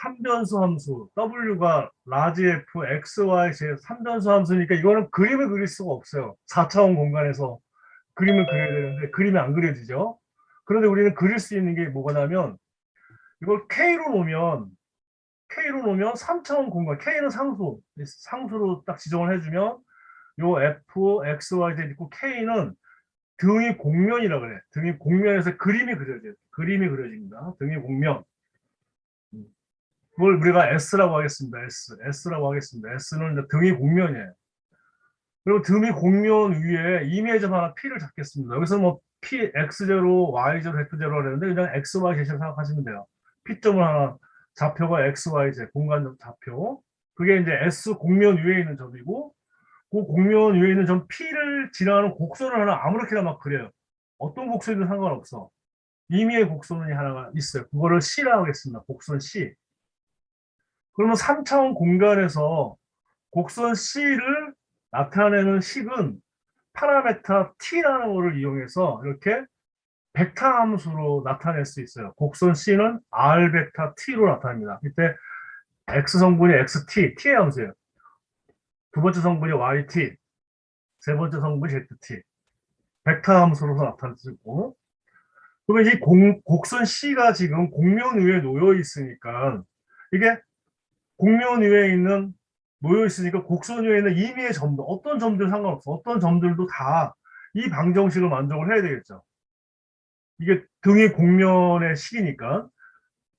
3변수 함수 w가 라지 f x, y, z 3변수 함수니까 이거는 그림을 그릴 수가 없어요. 4차원 공간에서 그림을 그려야 되는데 그림이 안 그려지죠. 그런데 우리는 그릴 수 있는 게 뭐가냐면 이걸 K로 놓으면 3차원 공간, K는 상수로 딱 지정을 해주면 요 F, X, Y, Z 있고 K는 등이 공면이라 그래. 등이 공면에서 그림이 그려져요. 그림이 그려집니다. 등이 공면. 그걸 우리가 S라고 하겠습니다. S라고 하겠습니다. S는 등이 공면이에요. 그리고 등이 공면 위에 이미지 하나 P를 잡겠습니다. 여기서 뭐 P, X0, Y0, Z0가 되는데 그냥 X, Y, Z로 생각하시면 돼요. P점을 하나, 좌표가 X, Y, Z, 공간 좌표. 그게 이제 S 공면 위에 있는 점이고, 그 공면 위에 있는 점 P를 지나가는 곡선을 하나 아무렇게나 막 그려요. 어떤 곡선이든 상관없어. 임의의 곡선이 하나가 있어요. 그거를 C라고 하겠습니다. 곡선 C. 그러면 3차원 공간에서 곡선 C를 나타내는 식은 파라메타 T라는 거를 이용해서 이렇게 벡터 함수로 나타낼 수 있어요. 곡선 C는 R 벡터 T로 나타납니다. 이때 X 성분이 XT, T의 함수예요. 두 번째 성분이 YT, 세 번째 성분이 ZT. 벡터 함수로 나타내고, 그러면 이 곡선 C가 지금 공면 위에 놓여 있으니까, 이게 공면 위에 놓여 있으니까 곡선 위에 있는 임의의 점들, 어떤 점들 상관없어. 어떤 점들도 다 이 방정식을 만족을 해야 되겠죠. 이게 등이 공면의 식이니까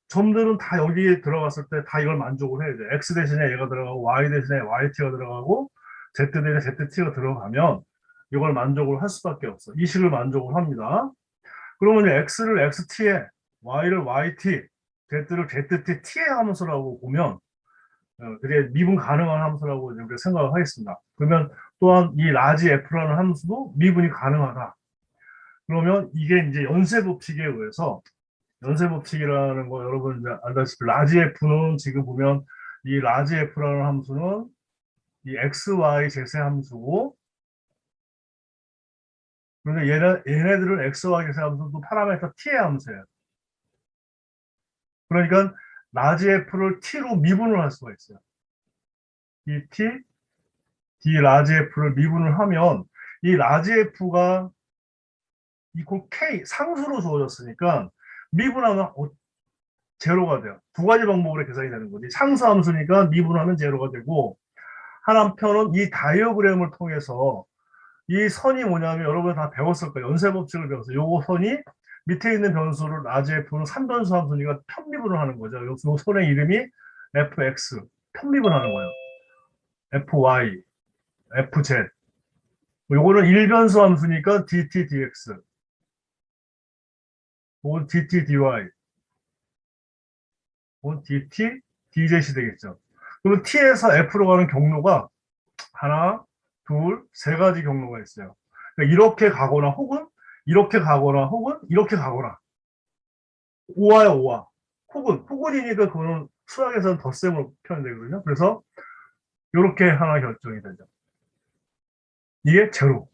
점들은 다 여기에 들어갔을 때 다 이걸 만족을 해야 돼. X 대신에 얘가 들어가고 Y 대신에 YT가 들어가고 Z 대신에 ZT가 들어가면 이걸 만족을 할 수밖에 없어. 이 식을 만족을 합니다. 그러면 X를 XT에 Y를 YT, Z를 ZT, T의 함수라고 보면 그게 미분 가능한 함수라고 우리가 생각을 하겠습니다. 그러면 또한 이 라지 F라는 함수도 미분이 가능하다. 그러면 이게 이제 연쇄법칙에 의해서 연쇄법칙이라는 거 여러분 이제 알다시피 라지 F는 지금 보면 이 라지 F라는 함수는 이 X, Y, Z의 함수고 그런데 얘네들은 X, Y, Z의 함수도 파라메터 T의 함수예요. 그러니까 라지 F를 T로 미분을 할 수가 있어요. 이 T, D 라지 F를 미분을 하면 이 라지 F가 이퀄 K 상수로 주어졌으니까 미분하면 제로가 돼요. 두 가지 방법으로 계산이 되는 거지. 상수함수니까 미분하면 제로가 되고 한편은 이 다이어그램을 통해서 이 선이 뭐냐면 여러분 다 배웠을 거예요. 연쇄법칙을 배웠어요. 요거 선이 밑에 있는 변수를 라지 F는 3변수 함수니까 편미분을 하는 거죠. 요 선의 이름이 fx 편미분하는 거예요. fy, fz 요거는 1변수 함수니까 dt, dx 혹은 dt, dy 혹은 dt, dz이 되겠죠. 그러면 t에서 f로 가는 경로가 하나, 둘, 세 가지 경로가 있어요. 그러니까 이렇게 가거나 혹은 이렇게 가거나 혹은 이렇게 가거나 오와요 오와 혹은이니까 그거는 수학에서는 덧셈으로 표현되거든요. 그래서 이렇게 하나 결정이 되죠. 이게 제로.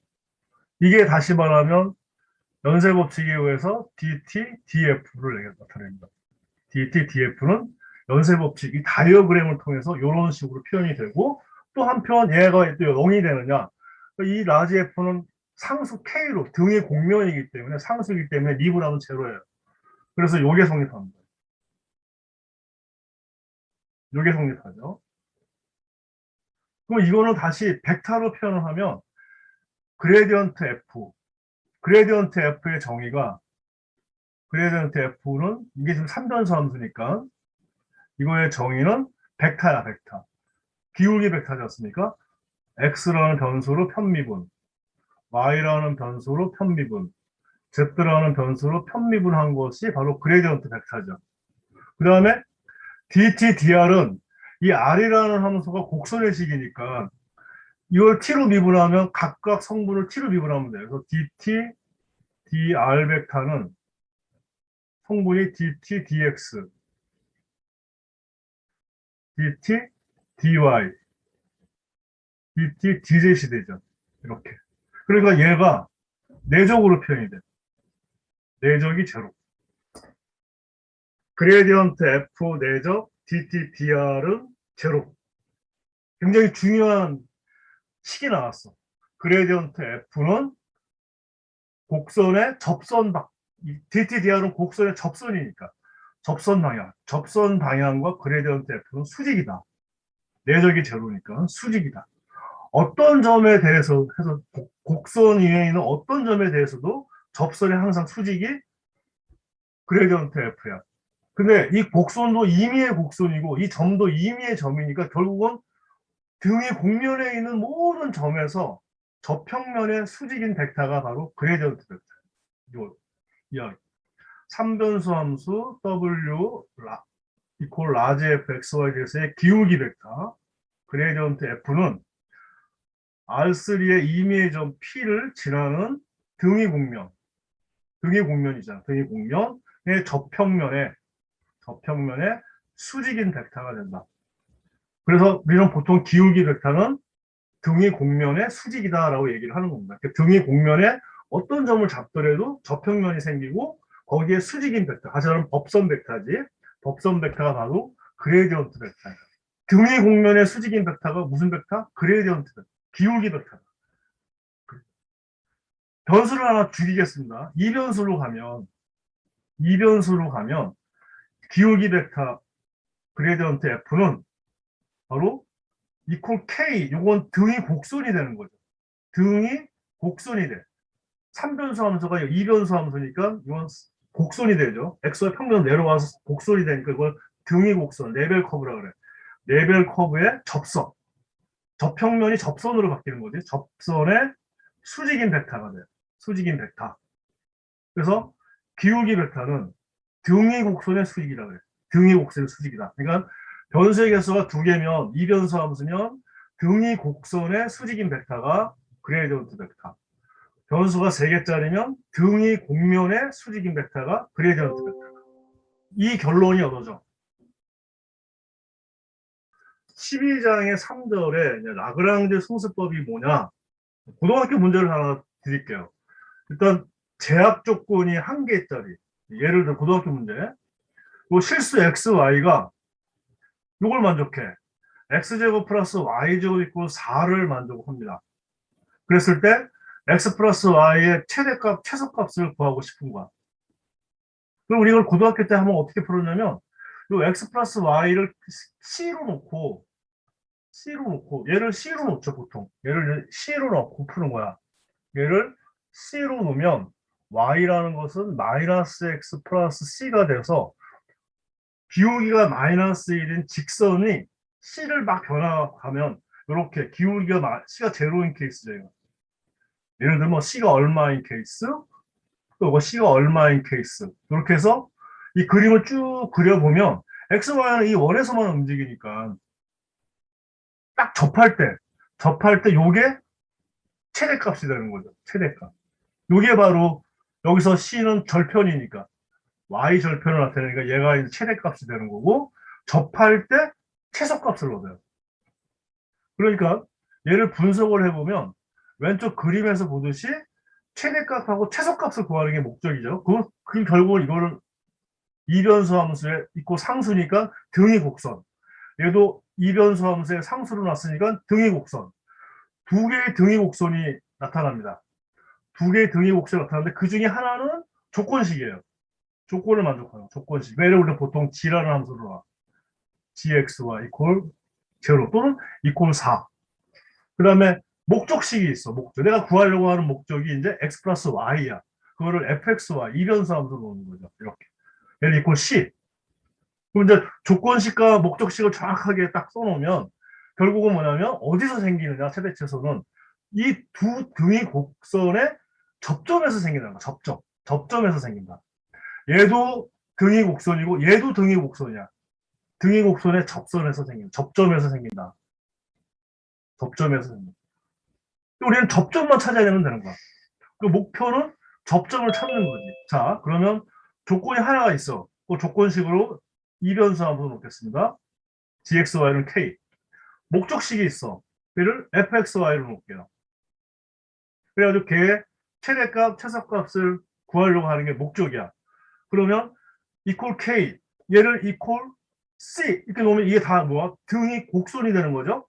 이게 다시 말하면 연쇄법칙에 의해서 dt, df를 나타냅니다. dt, df는 연쇄법칙, 이 다이어그램을 통해서 이런 식으로 표현이 되고 또 한편 얘가 또 0이 되느냐. 이 라지 f는 상수 k로 등의 공면이기 때문에 상수이기 때문에 미분하면 제로예요. 그래서 요게 성립합니다. 요게 성립하죠. 그럼 이거는 다시 벡터로 표현을 하면 그레디언트 F의 정의가 그레디언트 F는 이게 지금 3변수 함수니까 이거의 정의는 벡터야, 벡터. 기울기 벡터지 않습니까? X라는 변수로 편미분, Y라는 변수로 편미분, Z라는 변수로 편미분한 것이 바로 그레디언트 벡터죠. 그 다음에 dt, dr은 이 r이라는 함수가 곡선의 식이니까 이걸 t로 미분하면 각각 성분을 t로 미분하면 돼요. 그래서 dt, dr 벡터는 성분이 dt, dx, dt, dy, dt, dz이 되죠. 이렇게. 그러니까 얘가 내적으로 표현이 돼요. 내적이 제로. 그레디언트 f 내적 DTDR은 제로. 굉장히 중요한 식이 나왔어. 그레디언트 F는 곡선의 접선 방, DTDR은 곡선의 접선이니까 접선 방향과 그레디언트 F는 수직이다. 내적이 제로니까 수직이다. 어떤 점에 대해서 해서 곡선 위에 있는 어떤 점에 대해서도 접선이 항상 수직이 그레디언트 F야. 근데 이 곡선도 임의의 곡선이고 이 점도 임의의 점이니까 결국은 등의 곡면에 있는 모든 점에서 저평면의 수직인 벡터가 바로 그레디언트 벡터. 이거 이야기. 3변수 함수 W 이퀄 라지 f x y z의 기울기 벡터 그레디언트 F는 R3의 임의의 점 P를 지나는 등의 곡면이잖아. 등의 곡면의 저평면에 수직인 벡터가 된다. 그래서 우리는 보통 기울기 벡터는 등의 곡면의 수직이다라고 얘기를 하는 겁니다. 등의 곡면에 어떤 점을 잡더라도 저평면이 생기고 거기에 수직인 벡터, 다시 말하면 법선 벡터지. 법선 벡터가 바로 그레디언트 벡터예요. 등의 곡면의 수직인 벡터가 무슨 벡터? 그레디언트 벡터, 기울기 벡터. 변수를 하나 줄이겠습니다. 이변수로 가면 기울기 벡터 그레디언트 F는 바로 이퀄 K, 요건 등이 곡선이 되는 거죠. 등이 곡선이 돼. 3변수 함수가 2변수 함수니까 이건 곡선이 되죠. x의 평면 내려와서 곡선이 되니까 이걸 등이 곡선, 레벨 커브라 그래. 레벨 커브의 접선. 저평면이 접선으로 바뀌는 거지. 접선의 수직인 벡터가 돼요. 수직인 벡터. 그래서 기울기 벡터는 등이 곡선의 수직이라 그래. 등이 곡선의 수직이다. 그러니까 변수의 개수가 2개면 2변수 함수면 등이 곡선의 수직인 벡터가 그레디언트 벡터. 변수가 3개짜리면 등이 곡면의 수직인 벡터가 그레디언트 벡터. 이 결론이 얻어져. 12장의 3절에 라그랑제 승수법이 뭐냐? 고등학교 문제를 하나 드릴게요. 일단 제약 조건이 1개짜리. 예를 들어 고등학교 문제. 요 실수 xy가 이걸 만족해. x제곱 플러스 y제곱 이꼴 4를 만족합니다. 그랬을 때 x 플러스 y의 최대값, 최소값을 구하고 싶은 거야. 그럼 우리 이걸 고등학교 때 한번 어떻게 풀었냐면 요 x 플러스 y를 C로 놓고 얘를 C로 놓죠 보통. 얘를 C로 넣고 푸는 거야. 얘를 C로 놓으면 y라는 것은 마이너스 x 플러스 C가 돼서 기울기가 마이너스 1인 직선이 C를 막 변화가면 이렇게 기울기가 C가 제로인 케이스죠. 예를 들면 C가 얼마인 케이스, 또 이거 C가 얼마인 케이스. 이렇게 해서 이 그림을 쭉 그려보면 X, Y는 이 원에서만 움직이니까 딱 접할 때 요게 최대값이 되는 거죠. 최대값. 요게 바로 여기서 C는 절편이니까 Y 절편을 나타내니까 얘가 이제 최대값이 되는 거고 접할 때 최소값을 얻어요. 그러니까 얘를 분석을 해보면 왼쪽 그림에서 보듯이 최대값하고 최소값을 구하는 게 목적이죠. 그 결국은 이거를 이변수 함수에 있고 상수니까 등이 곡선. 얘도 이변수 함수에 상수로 놨으니까 등이 곡선. 2개의 등이 곡선이 나타납니다. 2개의 등이 곡선이 나타나는데 그 중에 하나는 조건식이에요. 조건을 만족하는 조건식. 얘를 우리가 보통 g라는 함수로 놔. gxy 이퀄 0 또는 이퀄 4. 그 다음에 목적식이 있어. 목적. 내가 구하려고 하는 목적이 이제 x 플러스 y야. 그거를 fxy 이변수 함수로 놓는 거죠. 이렇게. 얘를 이퀄 c. 그럼 이제 조건식과 목적식을 정확하게 딱 써놓으면 결국은 뭐냐면 어디서 생기느냐 최대체소는 이 두 등의 곡선의 접점에서 생긴다는 거야. 접점에서 생긴다. 얘도 등의 곡선이고 얘도 등의 곡선이야. 등의 곡선의 접선에서 생긴다. 접점에서 생긴다. 접점에서 생긴다. 우리는 접점만 찾아야 되면 되는 거야. 그 목표는 접점을 찾는 거지. 자, 그러면 조건이 하나가 있어. 그 조건식으로 이변수 함수 놓겠습니다. gxy는 k. 목적식이 있어. 얘를 fxy로 놓을게요. 그래가지고 걔의 최대값, 최소값을 구하려고 하는 게 목적이야. 그러면 이퀄 k, 얘를 이퀄 C 이렇게 놓으면 이게 다 뭐야? 등이 곡선이 되는 거죠.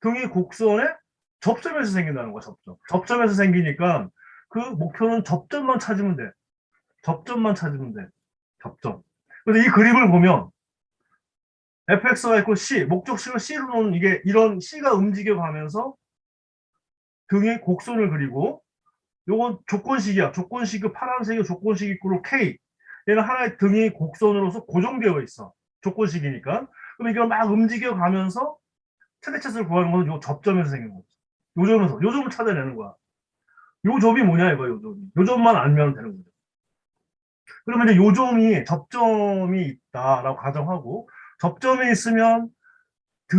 등이 곡선에 접점에서 생긴다는 거야. 접점에서 생기니까 그 목표는 접점만 찾으면 돼. 접점만 찾으면 돼. 접점. 근데 이 그림을 보면 fx가 있고 c, 목적식을 c로 놓은 이게 이런 c가 움직여 가면서 등의 곡선을 그리고 요건 조건식이야. 조건식이 파란색이 조건식 있고 k. 얘는 하나의 등의 곡선으로서 고정되어 있어. 조건식이니까. 그럼 이게 막 움직여 가면서 최대차수를 구하는 것은 요 접점에서 생기는 거지. 요점을 찾아내는 거야. 요점이 뭐냐 이거야, 요점이. 요점만 알면 되는 거죠. 그러면 이제 요점이 접점이 있다라고 가정하고 접점이 있으면 두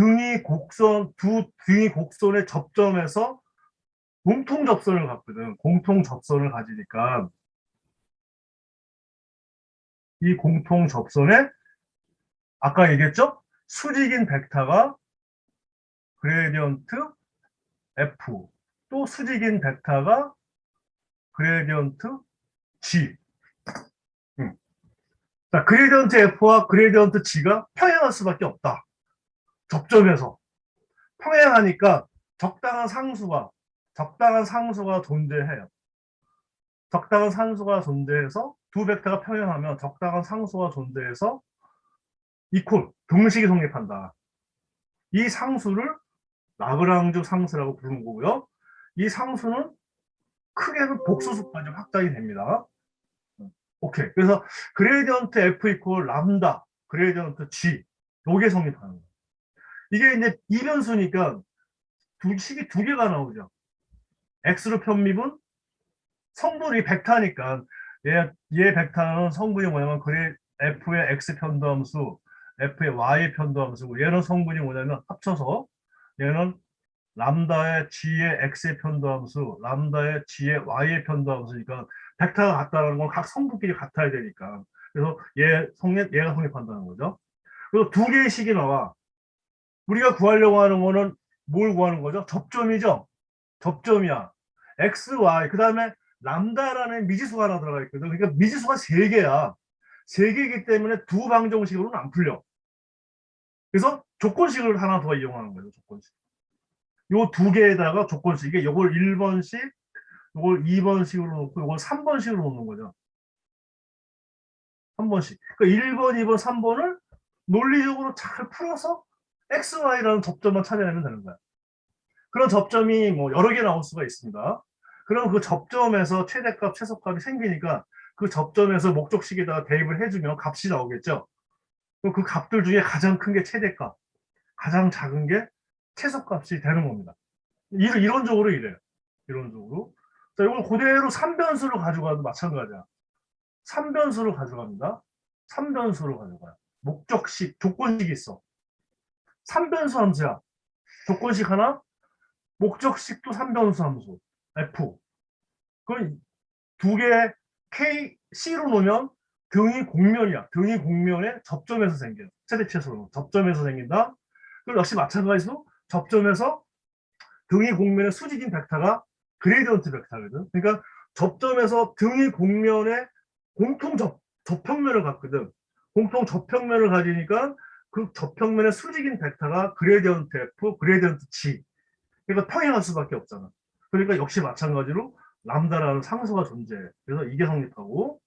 등이 곡선의 접점에서 공통 접선을 갖거든. 공통 접선을 가지니까 이 공통 접선에 아까 얘기했죠? 수직인 벡터가 그레디언트 F 또 수직인 벡터가 그레디언트 G. 자, 그레디언트 F와 그레디언트 G가 평행할 수밖에 없다. 접점에서. 평행하니까 적당한 상수가 존재해요. 적당한 상수가 존재해서 두 벡터가 평행하면 적당한 상수가 존재해서 이퀄, 등식이 성립한다. 이 상수를 라그랑주 상수라고 부르는 거고요. 이 상수는 크게는 복소수까지 확장이 됩니다. 오케이. 그래서 그레디언트 F 이퀄 람다, 그레디언트 G, 요게 성립하는 거예요. 이게 이제 이변수니까 식이 두 개가 나오죠. X로 편미분, 성분이 벡터니까 얘 벡터는 성분이 뭐냐면 F의 X 편도함수, F의 Y 편도함수고 얘는 성분이 뭐냐면 합쳐서 얘는 람다의 G의 X의 편도함수, 람다의 G의 Y의 편도함수니까 벡터가 같다는 건 각 성분끼리 같아야 되니까 그래서 얘가 성립한다는 거죠. 그리고 두 개의 식이 나와. 우리가 구하려고 하는 거는 뭘 구하는 거죠? 접점이죠. 접점이야. X, Y. 그 다음에 람다라는 미지수가 하나 들어가 있거든. 그러니까 미지수가 세 개야. 세 개이기 때문에 두 방정식으로는 안 풀려. 그래서 조건식을 하나 더 이용하는 거예요. 조건식. 요 두 개에다가 조건식. 이게 요걸 1번식, 요걸 2번식으로 놓고 요걸 3번식으로 놓는 거죠. 3번씩. 그러니까 1번, 2번, 3번을 논리적으로 잘 풀어서 X, Y라는 접점만 찾아내면 되는 거야. 그런 접점이 뭐 여러 개 나올 수가 있습니다. 그럼 그 접점에서 최대값, 최소값이 생기니까 그 접점에서 목적식에다가 대입을 해주면 값이 나오겠죠. 그럼 그 값들 중에 가장 큰 게 최대값, 가장 작은 게 최소값이 되는 겁니다. 이론적으로 이래요. 이론적으로. 자, 이걸 그대로 3변수로 가져가도 마찬가지야. 3변수로 가져갑니다. 3변수로 가져가요. 목적식, 조건식이 있어. 3변수 함수야. 조건식 하나, 목적식도 3변수 함수. F. 그럼 두 개 K, C로 놓으면 등이 공면이야. 등이 공면에 접점에서 생겨요. 최대치수로 접점에서 생긴다. 그리고 역시 마찬가지로 접점에서 등이 공면에 수직인 벡터가 그레디언트 벡터거든. 그러니까 접점에서 등이 공면에 공통 접평면을 갖거든. 공통 접평면을 가지니까 그 접평면의 수직인 벡터가 그레디언트 F, 그레디언트 G. 그러니까 평행할 수밖에 없잖아. 그러니까 역시 마찬가지로 람다라는 상수가 존재해. 그래서 이게 성립하고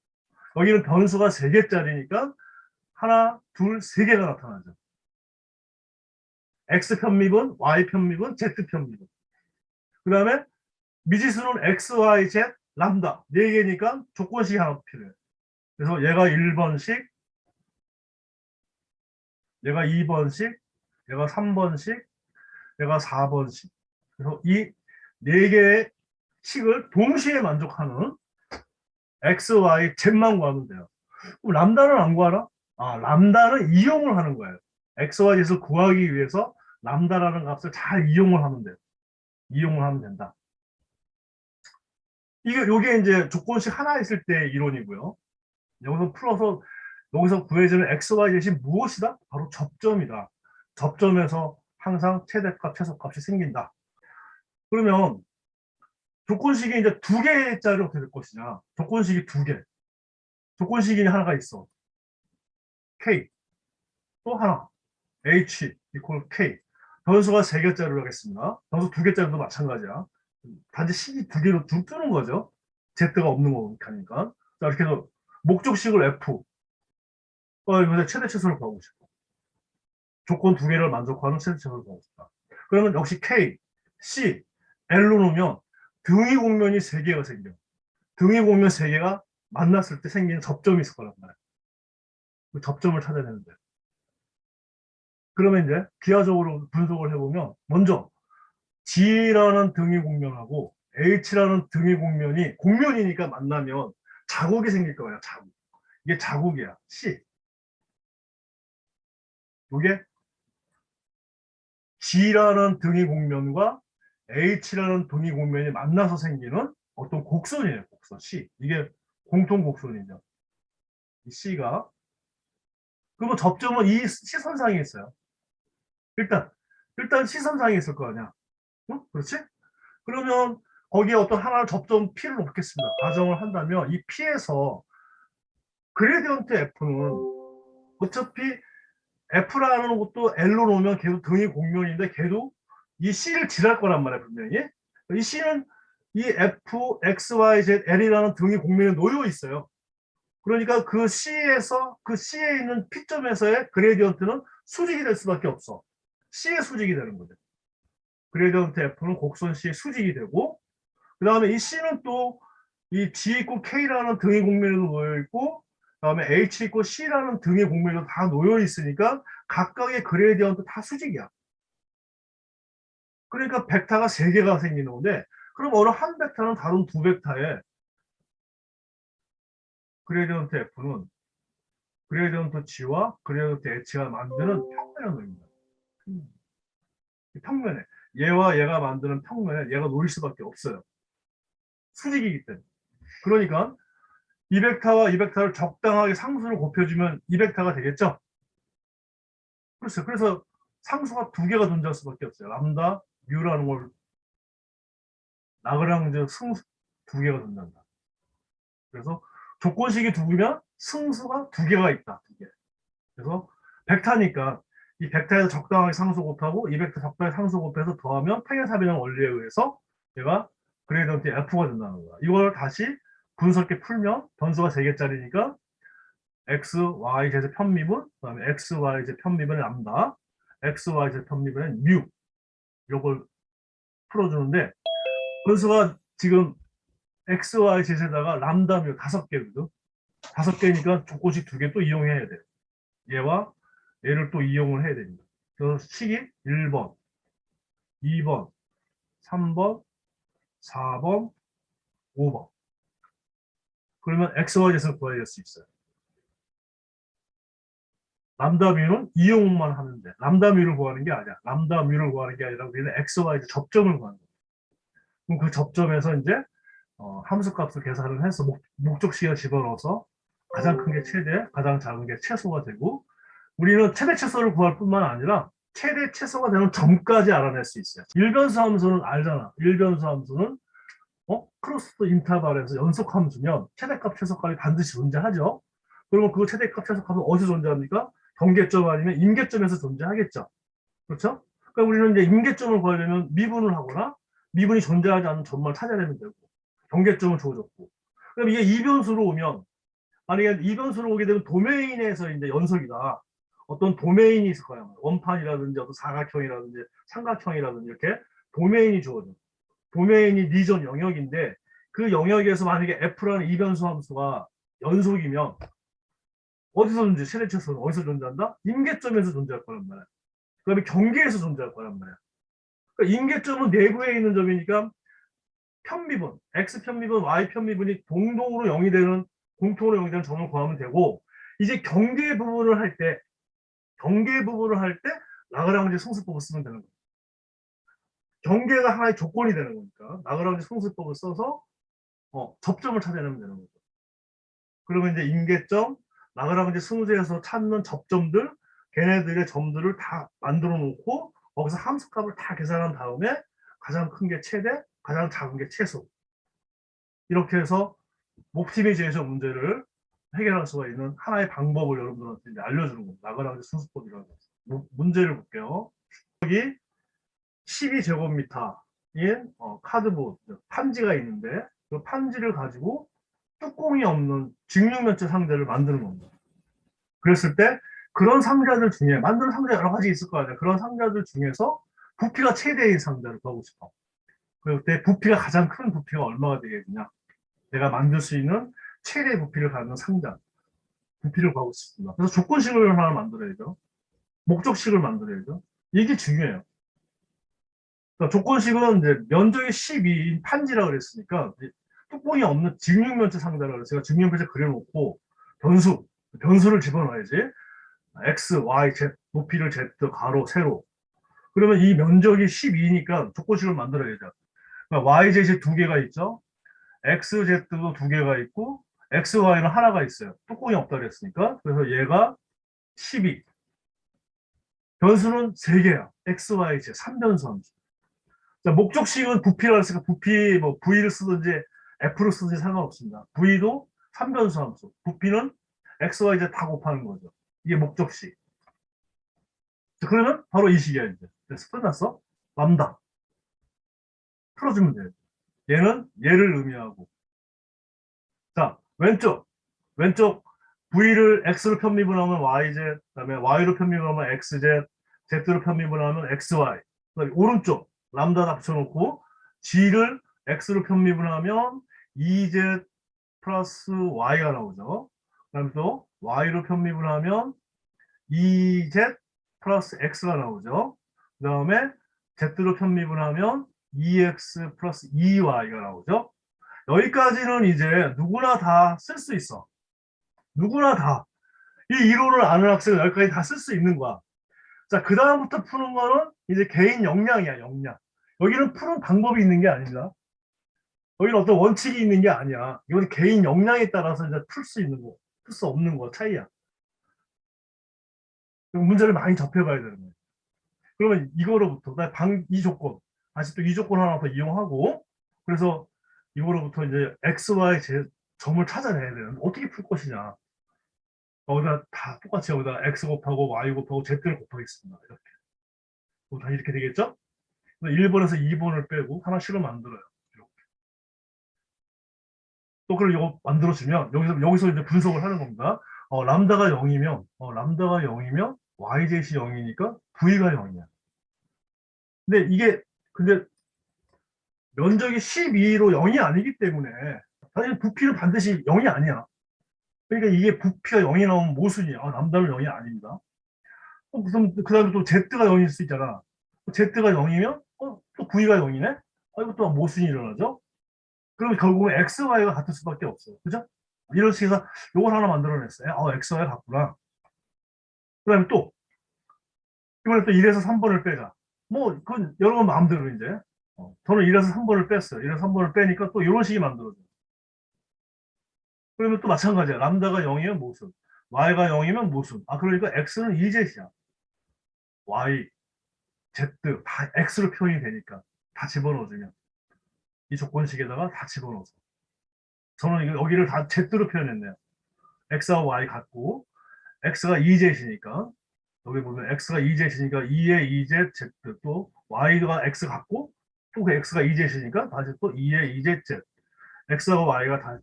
여기는 변수가 3개짜리니까 하나, 둘, 3개가 나타나죠. X 편미분, Y 편미분, Z 편미분. 그 다음에 미지수는 X, Y, Z, 람다. 4개니까 조건식이 하나 필요해. 그래서 얘가 1번식, 얘가 2번식, 얘가 3번식, 얘가 4번식. 그래서 이 4개의 식을 동시에 만족하는 X, Y, Z만 구하면 돼요. 그럼 람다는 안 구하나? 아, 람다는 이용을 하는 거예요. X, Y, Z를 구하기 위해서 람다라는 값을 잘 이용을 하면 돼요. 이용을 하면 된다. 요게 이제 조건식 하나 있을 때 이론이고요. 여기서 풀어서 여기서 구해지는 X, Y, Z이 무엇이다? 바로 접점이다. 접점에서 항상 최대값, 최소값이 생긴다. 그러면 조건식이 이제 2개짜리 어떻게 될 것이냐? 조건식이 2개. 조건식이 하나가 있어. K. 또 하나 h equal k. 변수가 3개짜리로 하겠습니다. 변수 2개짜리도 마찬가지야. 단지 식이 2개로 쭉 뜨는 거죠. z가 없는 거니까. 자, 이렇게 해서 목적식을 f. 이번에 최대 최소를 구하고 싶어. 조건 2개를 만족하는 최대 최소를 구하고 싶다. 그러면 역시 k, c, l로 놓으면 등위 공면이 3개가 생겨. 등위 공면 3개가 만났을 때 생기는 접점이 있을 거란 말이야. 그 접점을 찾아내는데. 그러면 이제 기하적으로 분석을 해보면 먼저 G라는 등위 공면하고 H라는 등위 공면이 공면이니까 만나면 자국이 생길 거예요. 자국. 이게 자국이야. C. 이게 G라는 등위 공면과 H라는 등위 공면이 만나서 생기는 어떤 곡선이에요. 곡선 C. 이게 공통 곡선이죠. 이 C가. 그러면 접점은 이 시선상에 있어요. 일단 시선상에 있을 거 아니야. 응? 그렇지? 그러면 거기에 어떤 하나를 접점 P를 놓겠습니다. 가정을 한다면 이 P에서 그레디언트 F는 어차피 F라는 것도 L로 놓으면 걔도 등이 공면인데 걔도 이 C를 지날 거란 말이야 분명히. 이 C는 이 F, X, Y, Z, L이라는 등이 공면에 놓여 있어요. 그러니까 그 C에 있는 P점에서의 그레디언트는 수직이 될 수밖에 없어. C의 수직이 되는 거죠. 그레디언트 F는 곡선 C의 수직이 되고 그 다음에 이 C는 또 이 G 있고 K라는 등의 공면에도 놓여 있고 그다음에 H 있고 C라는 등의 공면에도 다 놓여 있으니까 각각의 그레디언트 다 수직이야. 그러니까 벡터가 3개가 생기는 건데 그럼 어느 한 벡터는 다른 두 벡터의 그레디언트 F는 그레디언트 G와 그레디언트 H가 만드는 평면에 놓입니다. 평면에 얘와 얘가 만드는 평면에 얘가 놓일 수밖에 없어요. 수직이기 때문에. 그러니까 이 벡터와 이 벡터를 적당하게 상수를 곱해주면 이 벡터가 되겠죠? 그렇죠. 그래서 상수가 2개가 존재할 수밖에 없어요. 람다, 뮤라는 걸 라그랑즈 승수 2개가 존재한다. 그래서 조건식이 2개면 승수가 2개가 있다. 2개. 그래서 벡터니까 이 벡터에서 적당하게 상수 곱하고 이 벡터 적당하게 상수 곱해서 더하면 팽의사변형 원리에 의해서 얘가 그레이던트 F가 된다는 거야. 이걸 다시 분석해 풀면 변수가 3개짜리니까 x, y, z의 편미분, 그다음에 x, y, z 편미분의 람다, x, y, z 편미분의 뮤 이걸 풀어주는데 변수가 지금 x, y, z에다가 람다, 뮤 5개거든. 5개니까 조건식 2개 또 이용해야 돼. 얘와 얘를 또 이용을 해야 됩니다. 그래서 식이 1번, 2번, 3번, 4번, 5번. 그러면 x, y, z를 구해야 될 수 있어요. 람다 뮤는 이용만 하면 돼. 람다 뮤를 구하는 게 아니야. 람다 뮤를 구하는 게 아니라 우리는 x, y, z 접점을 구하는 거야. 그럼 그 접점에서 이제 함수값을 계산을 해서 목적식에 집어넣어서 가장 큰 게 최대, 가장 작은 게 최소가 되고 우리는 최대 최소를 구할 뿐만 아니라 최대 최소가 되는 점까지 알아낼 수 있어요. 일변수 함수는 알잖아. 일변수 함수는 크로스 인터벌에서 연속 함수면 최대값 최소값이 반드시 존재하죠. 그러면 그 최대값 최소값은 어디서 존재합니까? 경계점 아니면 임계점에서 존재하겠죠. 그렇죠? 그러니까 우리는 이제 임계점을 구하려면 미분을 하거나 미분이 존재하지 않는 점만 찾아내면 되고 경계점을 주어졌고 그럼 이게 이변수로 오면 만약에 이변수로 오게 되면 도메인에서 이제 연속이다. 어떤 도메인이 있을 거야. 원판이라든지 어떤 사각형이라든지 삼각형이라든지 이렇게 도메인이 주어져. 도메인이 리전 영역인데 그 영역에서 만약에 F라는 이변수 함수가 연속이면 어디서 존재? 최대 최소는 어디서 존재한다? 임계점에서 존재할 거란 말이야. 그다음에 경계에서 존재할 거란 말이야. 그러니까 임계점은 내부에 있는 점이니까 편미분, x 편미분, y 편미분이 동동으로 0이 되는 공통으로 0이 되는 점을 구하면 되고 이제 경계 부분을 할 때 라그랑지 성수법을 쓰면 되는 거예요. 경계가 하나의 조건이 되는 거니까 라그랑지 성수법을 써서 접점을 찾아내면 되는 거죠. 그러면 이제 임계점, 라그랑지 승수에서 찾는 접점들, 걔네들의 점들을 다 만들어 놓고 거기서 함수값을 다 계산한 다음에 가장 큰 게 최대, 가장 작은 게 최소. 이렇게 해서 옵티미제이션 문제를 해결할 수가 있는 하나의 방법을 여러분들한테 이제 알려주는 겁니다. 나그랑지 순수법이라고 해서. 문제를 볼게요. 여기 12제곱미터인 카드보드, 판지가 있는데 그 판지를 가지고 뚜껑이 없는 직육면체 상자를 만드는 겁니다. 그랬을 때 그런 상자들 중에 만드는 상자 여러 가지 있을 거 아니야. 그런 상자들 중에서 부피가 최대인 상자를 구하고 싶어. 그때 부피가 가장 큰 부피가 얼마가 되겠느냐. 내가 만들 수 있는 최대 부피를 갖는 상자. 부피를 구하고 싶습니다. 그래서 조건식을 하나 만들어야죠. 목적식을 만들어야죠. 이게 중요해요. 그러니까 조건식은 이제 면적이 12인 판지라고 그랬으니까 뚜껑이 없는 직육면체 상자라고 그래서 제가 직육면체 그려놓고 변수를 집어넣어야지. x, y, z, 높이를 z, 가로, 세로. 그러면 이 면적이 12니까 조건식을 만들어야죠. 그러니까 y, z이 두 개가 있죠. x, z도 두 개가 있고 x, y는 하나가 있어요. 뚜껑이 없다 그랬으니까. 그래서 얘가 12. 변수는 3개야. x, y, z. 3변수 함수. 자, 목적식은 부피라고 했으니까 부피, 뭐, v를 쓰든지 f를 쓰든지 상관없습니다. v도 3변수 함수. 부피는 x, y, z 다 곱하는 거죠. 이게 목적식. 자, 그러면 바로 이 식이야, 이제. 그래서 끝났어. 람다. 풀어주면 돼요. 얘는 얘를 의미하고. 자, 왼쪽 v를 x로 편미분하면 yz, 그다음에 y로 편미분하면 xz, z로 편미분하면 xy. 오른쪽 람다 다 붙여놓고 g를 x로 편미분하면 2z 플러스 y가 나오죠. 그다음에 또 y로 편미분하면 2z 플러스 x가 나오죠. 그다음에 z로 편미분하면 2x 플러스 2y가 나오죠. 여기까지는 이제 누구나 다 쓸 수 있어. 누구나 다. 이 이론을 아는 학생은 여기까지 다 쓸 수 있는 거야. 자, 그 다음부터 푸는 거는 이제 개인 역량이야, 역량. 여기는 푸는 방법이 있는 게 아닙니다. 여기는 어떤 원칙이 있는 게 아니야. 이건 개인 역량에 따라서 이제 풀 수 있는 거, 풀 수 없는 거 차이야. 문제를 많이 접해봐야 되는 거예요. 그러면 이거로부터, 이 조건, 다시 또 이 조건 하나 더 이용하고, 그래서 이거로부터 이제 x, y, z 점을 찾아내야 되는 어떻게 풀 것이냐. 여기다 다 똑같이 여기다 x 곱하고 y 곱하고 z를 곱하겠습니다. 이렇게. 다 이렇게 되겠죠? 1번에서 2번을 빼고 하나씩을 만들어요. 이렇게. 또 그걸 이거 만들어주면 여기서 이제 분석을 하는 겁니다. 람다가 0이면 yzet이 0이니까 v가 0이야. 근데 면적이 12로 0이 아니기 때문에 사실 부피는 반드시 0이 아니야. 그러니까 이게 부피가 0이 나오면 모순이야. 람다는 0이 아닙니다. 그 다음에 또 Z가 0일 수 있잖아. Z가 0이면, 또 V가 0이네? 이거 또 모순이 일어나죠? 그러면 결국은 X, Y가 같을 수밖에 없어요. 그죠? 이런 식으로 요걸 하나 만들어냈어요. X, Y 같구나. 그 다음에 또, 이번에 또 1에서 3번을 빼자. 뭐, 그건 여러분 마음대로 이제. 저는 1에서 3번을 뺐어요. 1에서 3번을 빼니까 또 이런 식이 만들어져요. 그러면 또 마찬가지야. 람다가 0이면 모순. Y가 0이면 모순. 그러니까 X는 2zet이야. Y, Z 다 X로 표현이 되니까 다 집어넣어주면 이 조건식에다가 다 집어넣어서 저는 여기를 다 Z로 표현했네요. X와 Y 같고 X가 2Z이니까 여기 보면 X가 2Z이니까 2에 2Z Z 또 Y가 X 같고 또 그 X가 2Z이니까 다시 또 2에 2Z Z X와 Y가 다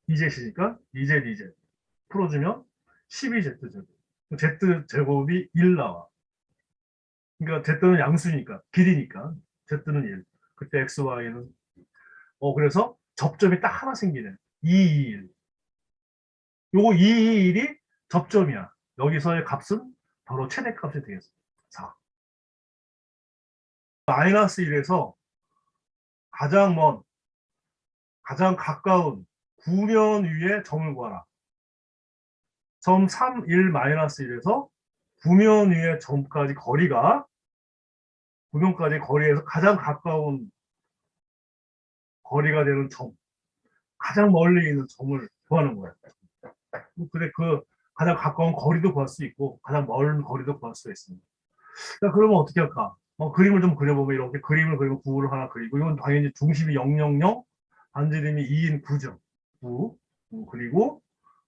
2Z이니까 2Z 2Z 풀어주면 12Z 제곱 Z 제곱이 1 나와. 그러니까 Z는 양수니까 길이니까 Z는 1. 그때 X, Y는 그래서 접점이 딱 하나 생기네. 2, 2, 1. 요거 2, 2, 1이 접점이야. 여기서의 값은 바로 최대값이 되겠습니다. 4. 마이너스 1에서 가장 가까운 구면 위에 점을 구하라. 점 3, 1, 마이너스 1에서 구면 위에 점까지 구면까지 거리에서 가장 가까운 거리가 되는 점, 가장 멀리 있는 점을 구하는 거예요. 근데 그 가장 가까운 거리도 구할 수 있고 가장 멀은 거리도 구할 수 있습니다. 자, 그러면 어떻게 할까? 그림을 좀 그려보면 이렇게 그림을 그리면 구를 하나 그리고 이건 당연히 중심이 0, 0, 0, 반지름이 2인 9죠. 9, 그리고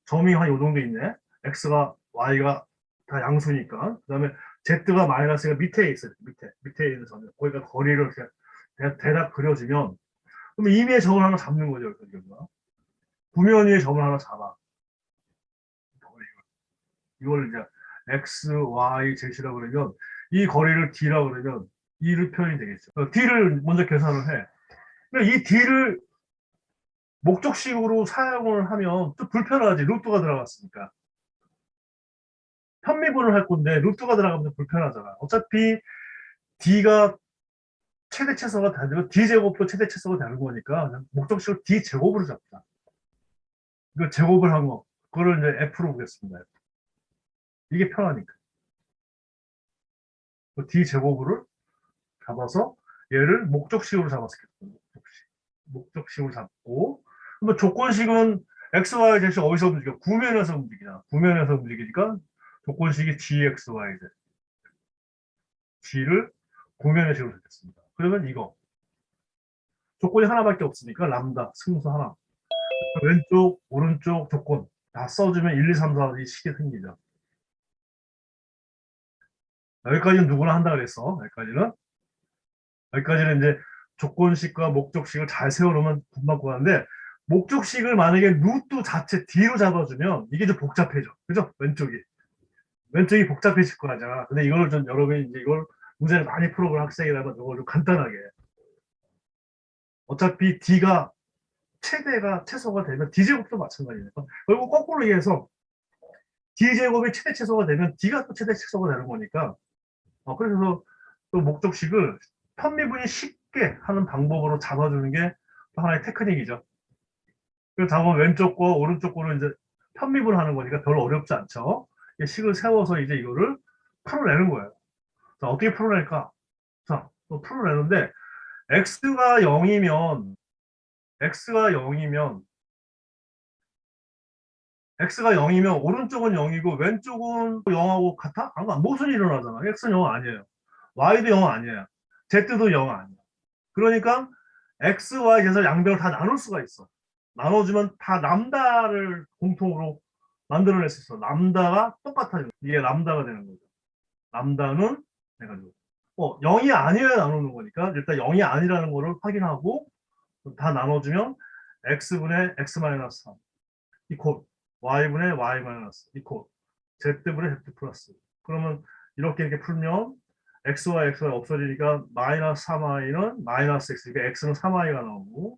점이 한 요 정도 있네. x가 y가 다 양수니까. 그다음에 z가 마이너스가 밑에 있어요. 밑에 있는 점이. 거기가 거리를 이렇게 대략 그려주면 그럼 임의의 점을 하나 잡는 거죠. 그러니까. 구면 위에 점을 하나 잡아. 이걸 이제 x, y, z라고 그러면 이 거리를 d라고 그러면 e를 표현이 되겠죠. d를 먼저 계산을 해. 근데 이 d를 목적식으로 사용을 하면 좀 불편하지. 루트가 들어갔으니까. 편미분을 할 건데 루트가 들어가면 불편하잖아. 어차피 d가 최대 최소가 되고 d제곱도 최대 최소가 되는 거니까 그냥 목적식으로 d제곱으로 잡자. 이거 제곱을 한 거. 그거를 이제 f로 보겠습니다. 이게 편하니까. d제곱을 잡아서 얘를 목적식으로 잡았겠습니다. 목적식으로 잡고 그러면 조건식은 x, y, z이 어디서 움직여? 구면에서 움직이잖아. 구면에서 움직이니까 조건식이 g, x, y, z. g를 구면의 식으로 잡겠습니다. 그러면 이거 조건이 하나밖에 없으니까 람다 승수 하나. 왼쪽, 오른쪽 조건 다 써주면 1, 2, 3, 4 이 식이 생기죠. 여기까지는 누구나 한다 그랬어. 여기까지는 이제 조건식과 목적식을 잘 세워놓으면 금방 구하는데 목적식을 만약에 루트 자체 D로 잡아주면 이게 좀 복잡해져. 그죠? 왼쪽이 복잡해질 거 아니야. 근데 이걸 좀 여러분이 이제 이걸 문제를 많이 풀어볼 학생이라면 이걸 좀 간단하게. 어차피 D가 최소가 되면 D제곱도 마찬가지예요. 그리고 거꾸로 얘기해서 D제곱이 최대 최소가 되면 D가 또 최대 최소가 되는 거니까 그래서 또 목적식을 편미분이 쉽게 하는 방법으로 잡아주는 게 또 하나의 테크닉이죠. 그래서 잡으면 왼쪽 거, 오른쪽 거를 이제 편미분 하는 거니까 별로 어렵지 않죠. 식을 세워서 이제 이거를 풀어내는 거예요. 자, 어떻게 풀어낼까? 자, 또 풀어내는데, x가 0이면, x가 0이면, x가 0이면 오른쪽은 0이고 왼쪽은 0하고 같아? 무슨 일이 일어나잖아. x는 0 아니에요. y도 0 아니에요. z도 0 아니에요. 그러니까 x, y 에서 양변을 다 나눌 수가 있어. 나눠주면 다 람다를 공통으로 만들어낼 수 있어. 람다가 똑같아요. 이게 람다가 되는 거죠. 람다는 해가지고 0이 아니어야 나누는 거니까 일단 0이 아니라는 거를 확인하고 다 나눠주면 x분의 x-3 이퀄 y분의 y-2 이퀄 z분의 z 플러스 그러면 이렇게 풀면 xy 없어지니까 마이너스 3y는 마이너스 x 그러니까 x는 3y가 나오고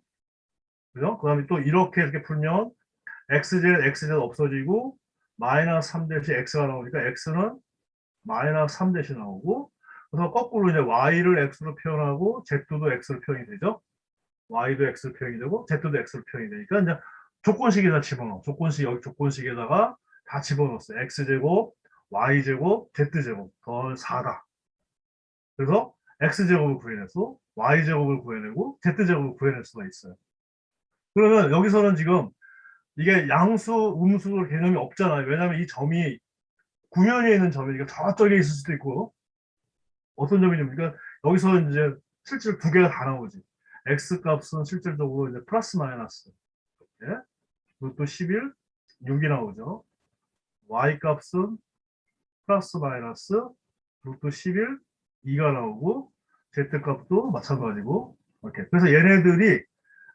그죠? 그 다음에 또 이렇게 풀면 xz 없어지고 마이너스 3 대신 x가 나오니까 x는 마이너스 3 대신 나오고 그래서 거꾸로 이제 y를 x로 표현하고 z도 x로 표현이 되죠. y도 x로 표현이 되고 z도 x로 표현이 되니까 이제 조건식에다 집어넣어. 여기 조건식에다가 다 집어넣었어요. x제곱, y제곱, z제곱 더 4다. 그래서 x제곱을 구해내서 y제곱을 구해내고 z제곱을 구해낼 수가 있어요. 그러면 여기서는 지금 이게 양수, 음수 개념이 없잖아요. 왜냐하면 이 점이 구면에 있는 점이니까 저쪽에 있을 수도 있고 어떤 점이냐면 그러니까 여기서 이제 실제로 두 개가 다 나오지. x 값은 실질적으로 이제 플러스 마이너스 예? 또 11, 6이 나오죠. y 값은 플러스 마이너스 루트 11, 2가 나오고 z 값도 마찬가지고 이렇게. 그래서 얘네들이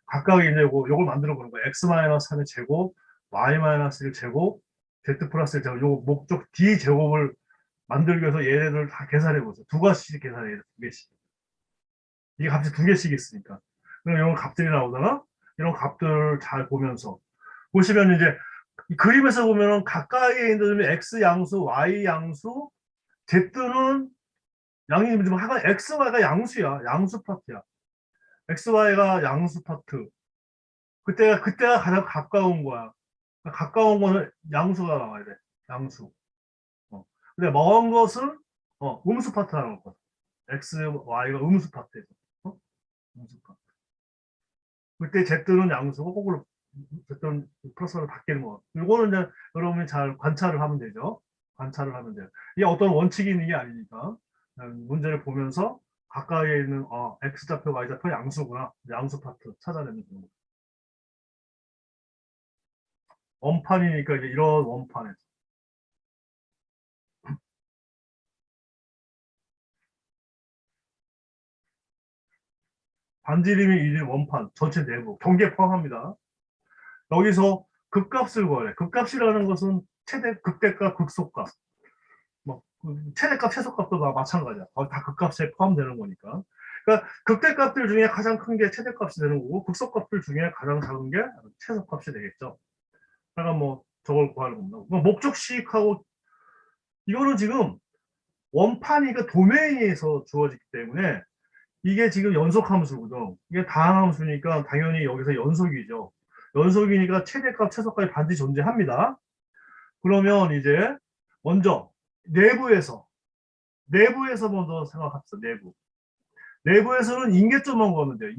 각각 이제 요걸 만들어 보는 거예요. x 마이너스 3의 제곱, y 마이너스 1 제곱, z 플러스 1 제곱. 요 목적 d 제곱을 만들기 위해서 얘네들 다 계산해 보세요. 두 가지씩 계산해야 돼. 두 개씩. 이게 값이 두 개씩 있으니까. 그럼 이런 값들이 나오잖아. 이런 값들을 잘 보면서 보시면 이제 이 그림에서 보면은 가까이에 있는 x 양수, y 양수, z는 양이 좀 하가 x, y가 양수야. 양수 파트야. x, y가 양수 파트. 그때가 가장 가까운 거야. 가까운 거는 양수가 나와야 돼. 양수. 근데 먼 것은 음수 파트가 나올 거야. x, y가 음수 파트에서. 음수 파트. 그때 Z는 양수고 거꾸로 Z는 플러스로 바뀌는 거. 이거는 이제 여러분이 잘 관찰을 하면 되죠. 관찰을 하면 돼요. 이게 어떤 원칙이 있는 게 아니니까 문제를 보면서 가까이에 있는 X좌표, Y좌표 양수구나. 양수 파트 찾아내면 됩니다. 원판이니까 이제 이런 원판에서. 반지름이 1인 원판, 전체 내부, 경계 포함합니다. 여기서 극값을 구하래. 극값이라는 것은 극대값, 극소값. 뭐, 최대값, 최소값도 다 마찬가지야. 거의 다 극값에 포함되는 거니까. 그러니까 극대값들 중에 가장 큰 게 최대값이 되는 거고, 극소값들 중에 가장 작은 게 최소값이 되겠죠. 그러니까 뭐, 저걸 구하는 겁니다. 뭐 목적식하고, 이거는 지금 원판이가 도메인에서 주어지기 때문에, 이게 지금 연속함수거든. 이게 다항함수니까 당연히 여기서 연속이죠. 연속이니까 최대값, 최소값이 반드시 존재합니다. 그러면 이제 먼저 내부에서 먼저 생각합시다. 내부에서는 인계점만 구하면 돼요.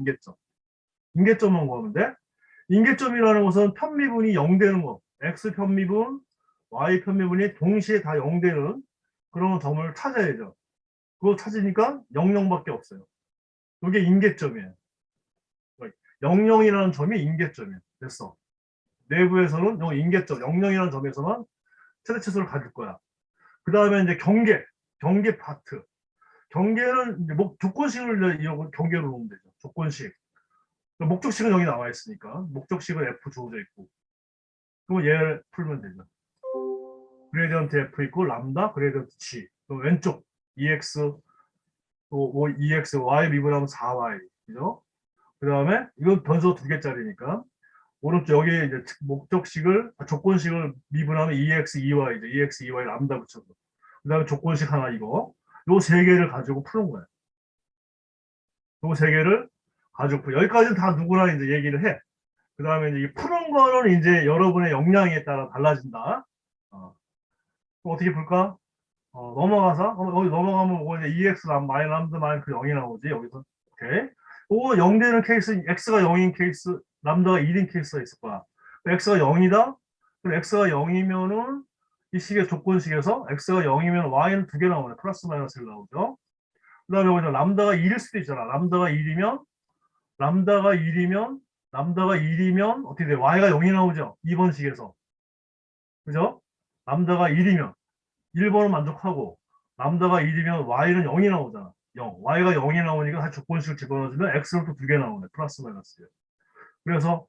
인계점만 구하면 돼. 인계점이라는 것은 편미분이 0 되는 거. x 편미분, y 편미분이 동시에 다 0 되는 그런 점을 찾아야죠. 그거 찾으니까 00밖에 없어요. 이게 인계점이에요. 00이라는 점이 인계점이에요. 됐어. 내부에서는 요 인계점 00이라는 점에서만 최대 치수를 가질 거야. 그 다음에 이제 경계 파트. 경계는 이제 조건식을 경계로 놓으면 되죠. 조건식. 목적식은 여기 나와 있으니까 목적식은 F 주어져 있고. 그럼 얘를 풀면 되죠. 그레디언트 F 있고 람다 그레디언트 G. 그럼 왼쪽 EX 또 EX Y 미분하면 4Y. 그죠? 그 다음에 이건 변수 2개짜리니까 오른쪽 여기에 이제 조건식을 미분하면 EX, EY죠. EX, EY 람다 붙여서. 그 다음에 조건식 하나 이거. 요 세 개를 가지고 푸는 거예요. 요 세 개를 가지고 여기까지는 다 누구나 이제 얘기를 해. 그 다음에 이제 푸는 거는 이제 여러분의 역량에 따라 달라진다. 어떻게 풀까? 넘어가서 여기 넘어가면 이제 EX 람다 마이너스 0이 나오지 여기서. 오케이. 오 0 되는 케이스 X가 0인 케이스 람다가 1인 케이스가 있을 거야. X가 0이다. 그럼 X가 0이면은 이 식의 조건식에서 X가 0이면 Y는 2개 나오네. 플러스 마이너스 1 나오죠. 그 다음에 여기서 람다가 1일 수도 있잖아. 람다가 1이면 람다가 1이면 어떻게 돼? Y가 0이 나오죠. 2번 식에서. 그죠? 람다가 1이면 1번은 만족하고 람다가 1이면 Y는 0이 나오잖아. 0. Y가 0이 나오니까 한 조건식을 집어넣어주면 X는 또 2개 나오네. 플러스 마이너스. 그래서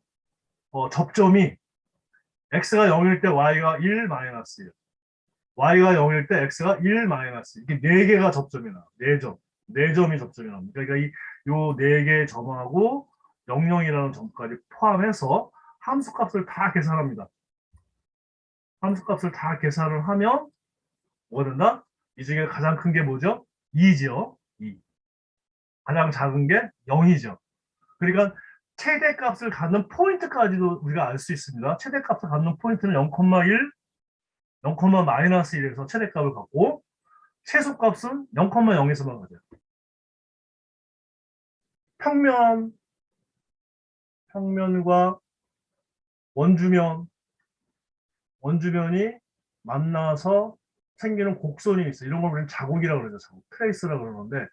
접점이 X가 0일 때 Y가 1 마이너스. Y가 0일 때 X가 1 마이너스. 이게 4개가 접점이 나. 4점. 4점이 접점이 납니다. 그러니까 요 4개의 점하고 00이라는 점까지 포함해서 함수값을 다 계산합니다. 함수값을 다 계산을 하면 뭐가 된다? 이 중에 가장 큰 게 뭐죠? 2죠. 2. 가장 작은 게 0이죠. 그러니까 최대값을 갖는 포인트까지도 우리가 알 수 있습니다. 최대값을 갖는 포인트는 0,1, 0, 마이너스 1에서 최대값을 갖고 최소값은 0,0에서만 가져요. 평면과 원주면이 만나서 생기는 곡선이 있어요. 이런 걸 우리는 자국이라고 그러죠. 자국. 트레이스라고 그러는데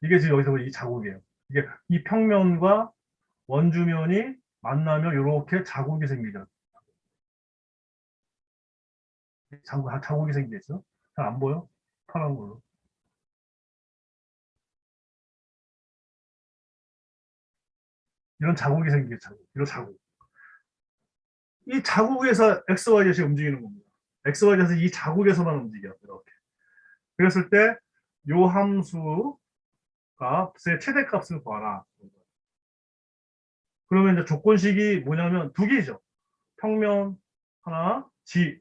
이게 지금 여기서 이 자국이에요. 이게 이 평면과 원주면이 만나면 이렇게 자국이 생기죠. 자국이 생기겠죠? 잘 안 보여? 파란 걸로. 이런 자국이 생기겠죠. 이런 자국. 이 자국에서 XYZ이 움직이는 겁니다. XYZ에서 이 자국에서만 움직여. 이렇게. 그랬을 때 요 함수 값의 최대값을 구하라. 그러면 이제 조건식이 뭐냐면 2개죠. 평면 하나, G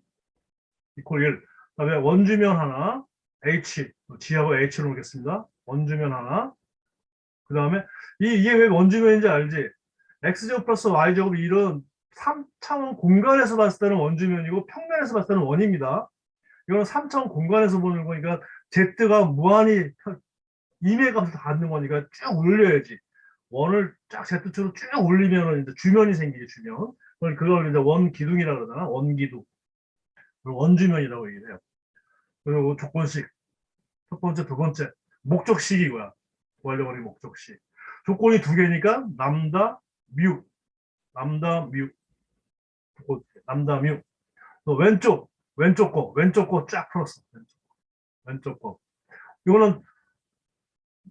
이퀄 1. 그다음에 원주면 하나, H. G하고 H로 놓겠습니다. 원주면 하나. 그다음에 이게 왜 원주면인지 알지? X제곱 플러스 Y제곱 이런 3차원 공간에서 봤을 때는 원주면이고 평면에서 봤을 때는 원입니다. 이거는 3차원 공간에서 보는 거니까 Z가 무한히 임의값을 다 갖는 거니까 쭉 올려야지. 원을 쫙 Z축으로 쭉 올리면 이제 주면이 생기게 주면. 그걸 이제 원기둥이라고 그러잖아. 원기둥. 원주면이라고 얘기를 해요. 그리고 조건식. 첫 번째, 두 번째. 목적식이 뭐야? 구하려고 목적식. 조건이 2개니까 람다, 뮤. 람다 뮤. 또 왼쪽 거 쫙 풀었어. 왼쪽 거. 이거는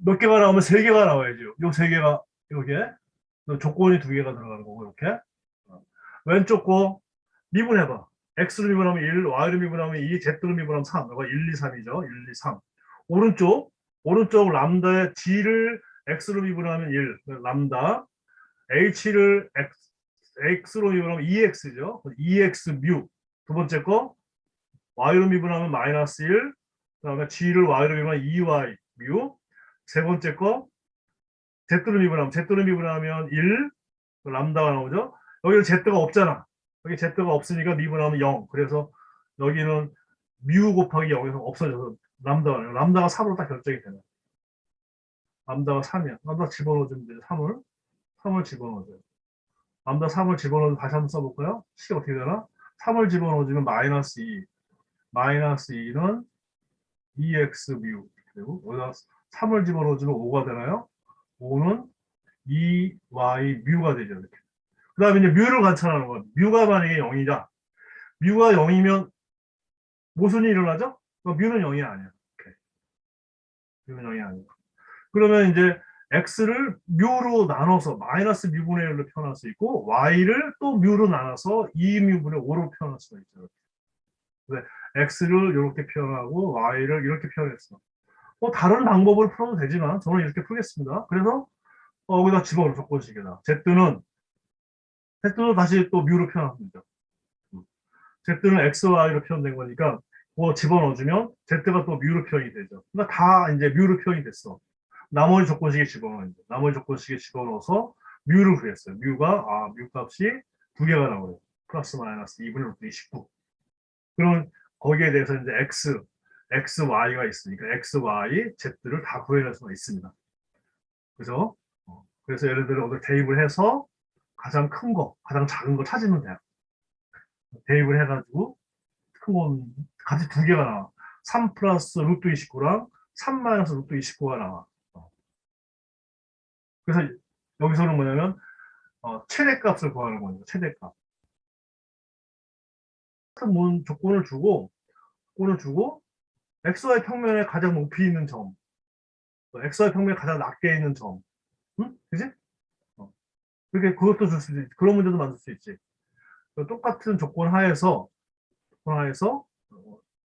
몇 개가 나오면 세 개가 나와야죠. 요 세 개가, 요게. 조건이 두 개가 들어가는 거고, 이렇게. 왼쪽 거 미분해봐. x로 미분하면 1, y로 미분하면 2, z로 미분하면 3. 이거 1, 2, 3이죠. 1, 2, 3. 오른쪽 람다의 g를 x로 미분하면 1, 람다. h를 x로 미분하면 2x죠. 2x 뮤. 두 번째 거 y로 미분하면 마이너스 1. 그다음에 g를 y로 미분하면 2y 뮤. 세 번째 거 z로 미분하면 1. 람다가 나오죠. 여기는 z가 없잖아. 여기 z가 없으니까 미분하면 0. 그래서 여기는 뮤 곱하기 0에서 없어져서 람다가 3으로 딱 결정이 되네. 람다가 3이야. 람다 집어넣어주면 돼. 3을 집어넣어줘요. 람다 3을 집어넣어서 다시 한번 써볼까요? 식이 어떻게 되나? 3을 집어넣어주면 마이너스 2. 마이너스 2는 2x 뮤. 그리고 여기다 3을 집어넣어주면 5가 되나요? 5는 2y 뮤가 되죠. 이렇게. 그 다음에 이제 뮤를 관찰하는 거야. 뮤가 만약에 0이다. 뮤가 0이면 무슨 일이 일어나죠? 뮤는 0이 아니야. 오케이. 뮤는 0이 아니야. 그러면 이제 x를 뮤로 나눠서 마이너스 뮤분의 1로 표현할 수 있고 y를 또 뮤로 나눠서 2뮤분의 5로 표현할 수가 있죠. 네, x를 이렇게 표현하고 y를 이렇게 표현했어. 다른 방법으로 풀어도 되지만 저는 이렇게 풀겠습니다. 그래서 여기다 집어넣어 조건식이다. z는 다시 또 뮤로 표현합니다. z는 x, y로 표현된 거니까 그거 집어넣어주면 z가 또 뮤로 표현이 되죠. 그러니까 다 이제 뮤로 표현이 됐어. 나머지 조건식에 집어넣어서 뮤를 구했어요. 뮤 값이 두 개가 나와요. 플러스 마이너스 2분의 루트 29. 그러면 거기에 대해서 이제 y가 있으니까 x, y, z를 다 구해낼 수가 있습니다. 그죠? 그래서 예를 들어 오늘 대입을 해서 가장 큰 거, 가장 작은 거 찾으면 돼요. 대입을 해가지고 큰 건 값이 두 개가 나와. 3 플러스 루트 29랑 3 마이너스 루트 29가 나와. 그래서 여기서는 뭐냐면 최대값을 구하는 거예요. 최대값. 같은 조건을 주고 xy 평면에 가장 높이 있는 점, xy 평면에 가장 낮게 있는 점, 응? 그지? 그렇게 그것도 줄 수 있지. 그런 문제도 만들 수 있지. 똑같은 조건 하에서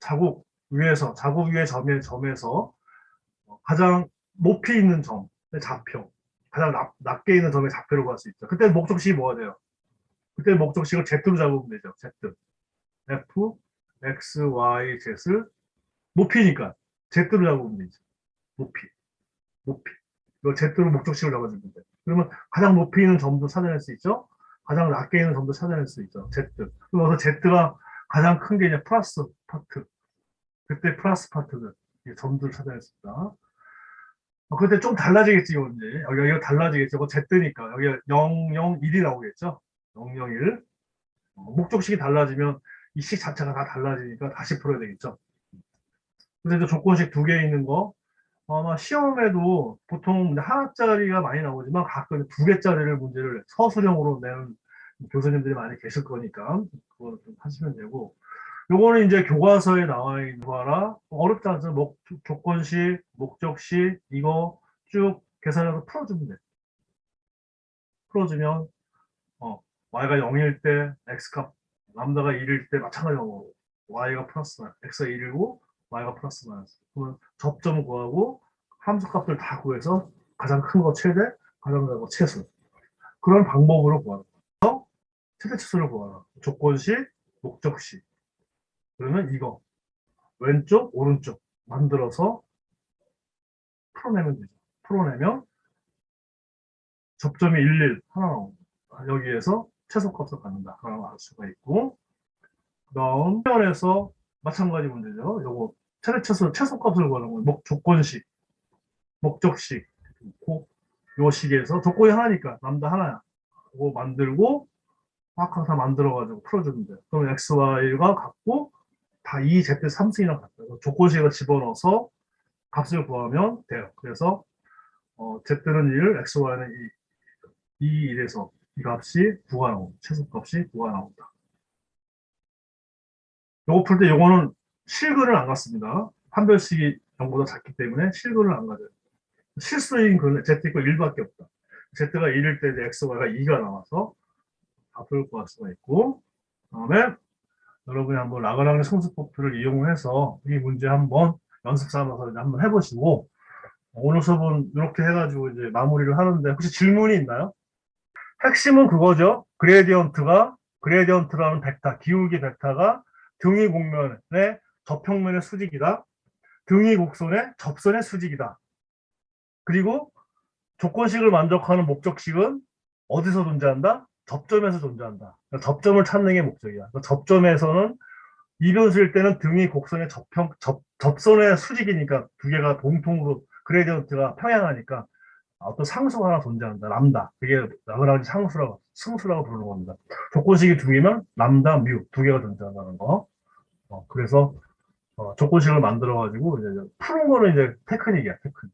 자국 위의 점에서 가장 높이 있는 점의 좌표, 가장 낮게 있는 점의 좌표를 구할 수 있죠. 그때 목적식이 뭐가 돼요? 그때 목적식을 Z로 잡으면 되죠. Z. F, X, Y, Z를 높이니까 Z로 잡으면 되죠. 높이. 이걸 Z로 목적식을 잡아주면 돼. 그러면 가장 높이 있는 점도 찾아낼 수 있죠. 가장 낮게 있는 점도 찾아낼 수 있죠. Z. 그래서 Z가 가장 큰 게 이제 플러스 파트. 그때 플러스 파트들, 점들을 찾아낼 수 있다. 그때 좀 달라지겠지, 이제. 여기가 달라지겠죠. 이거 Z니까. 여기 0, 0, 1이 나오겠죠. 0, 0, 1. 목적식이 달라지면 이 식 자체가 다 달라지니까 다시 풀어야 되겠죠. 근데 조건식 두 개 있는 거, 아마 시험에도 보통 하나짜리가 많이 나오지만 가끔 두 개짜리를 문제를 서술형으로 내는 교수님들이 많이 계실 거니까 그거 좀 하시면 되고, 요거는 이제 교과서에 나와 있는 거라 어렵지 않죠. 조건식, 목적식 이거 쭉 계산해서 풀어주면 돼. 풀어주면 y가 0일 때 x값, 람다가 1일 때 마찬가지로 y가 플러스 x가 1이고 y가 플러스 마이너스. 그러면 접점 구하고 함수값들 다 구해서 가장 큰 거 최대, 가장 작은 거 최소. 그런 방법으로 구하는 거예요. 최대 치수를 구하라. 조건식, 목적식. 그러면 이거 왼쪽, 오른쪽 만들어서 풀어내면 되죠. 풀어내면 접점이 1, 1 하나 나옵니다. 여기에서 최소값을 갖는다. 라고 알 수가 있고, 그다음 표현에서 마찬가지 문제죠. 요거 최소값을 구하는 거예요. 조건식, 목적식, 요 식에서 조건이 하나니까 남다 하나야. 그거 만들고 화학항 만들어가지고 풀어주면 돼요. 그럼 x, y가 같고 다 2z 3승이랑 같아요. 조건식을 집어넣어서 값을 구하면 돼요. 그래서 z는 1, x, y는 2, 1에서 이 값이 9가 나옵니다. 최소값이 9가 나옵니다. 요거 풀 때 요거는 실근을 안 갖습니다. 판별식이 0보다 작기 때문에 실근을 안 가져요. 실수인 근은 z 이고 1밖에 없다. z가 1일 때 x가 2가 나와서 답을 구할 수가 있고, 그다음에 여러분이 한번 라그랑지 승수법들을 이용해서 이 문제 한번 연습 삼아서 이제 한번 해보시고, 오늘 수업은 이렇게 해가지고 이제 마무리를 하는데 혹시 질문이 있나요? 핵심은 그거죠. 그레디언트라는 벡터, 기울기 벡터가 등위 곡면의 접평면의 수직이다. 등위 곡선의 접선의 수직이다. 그리고 조건식을 만족하는 목적식은 어디서 존재한다? 접점에서 존재한다. 그러니까 접점을 찾는 게 목적이야. 그러니까 접점에서는 이변수일 때는 등위 곡선의 접선의 수직이니까 두 개가 공통으로 그레디언트가 평행하니까 어떤 상수가 하나 존재한다. 람다. 그게 라그랑지 승수라고 부르는 겁니다. 조건식이 두 개면 람다, 뮤 두 개가 존재한다는 거. 그래서 조건식을 만들어 가지고 이제 푸는 거는 이제 테크닉이야, 테크닉.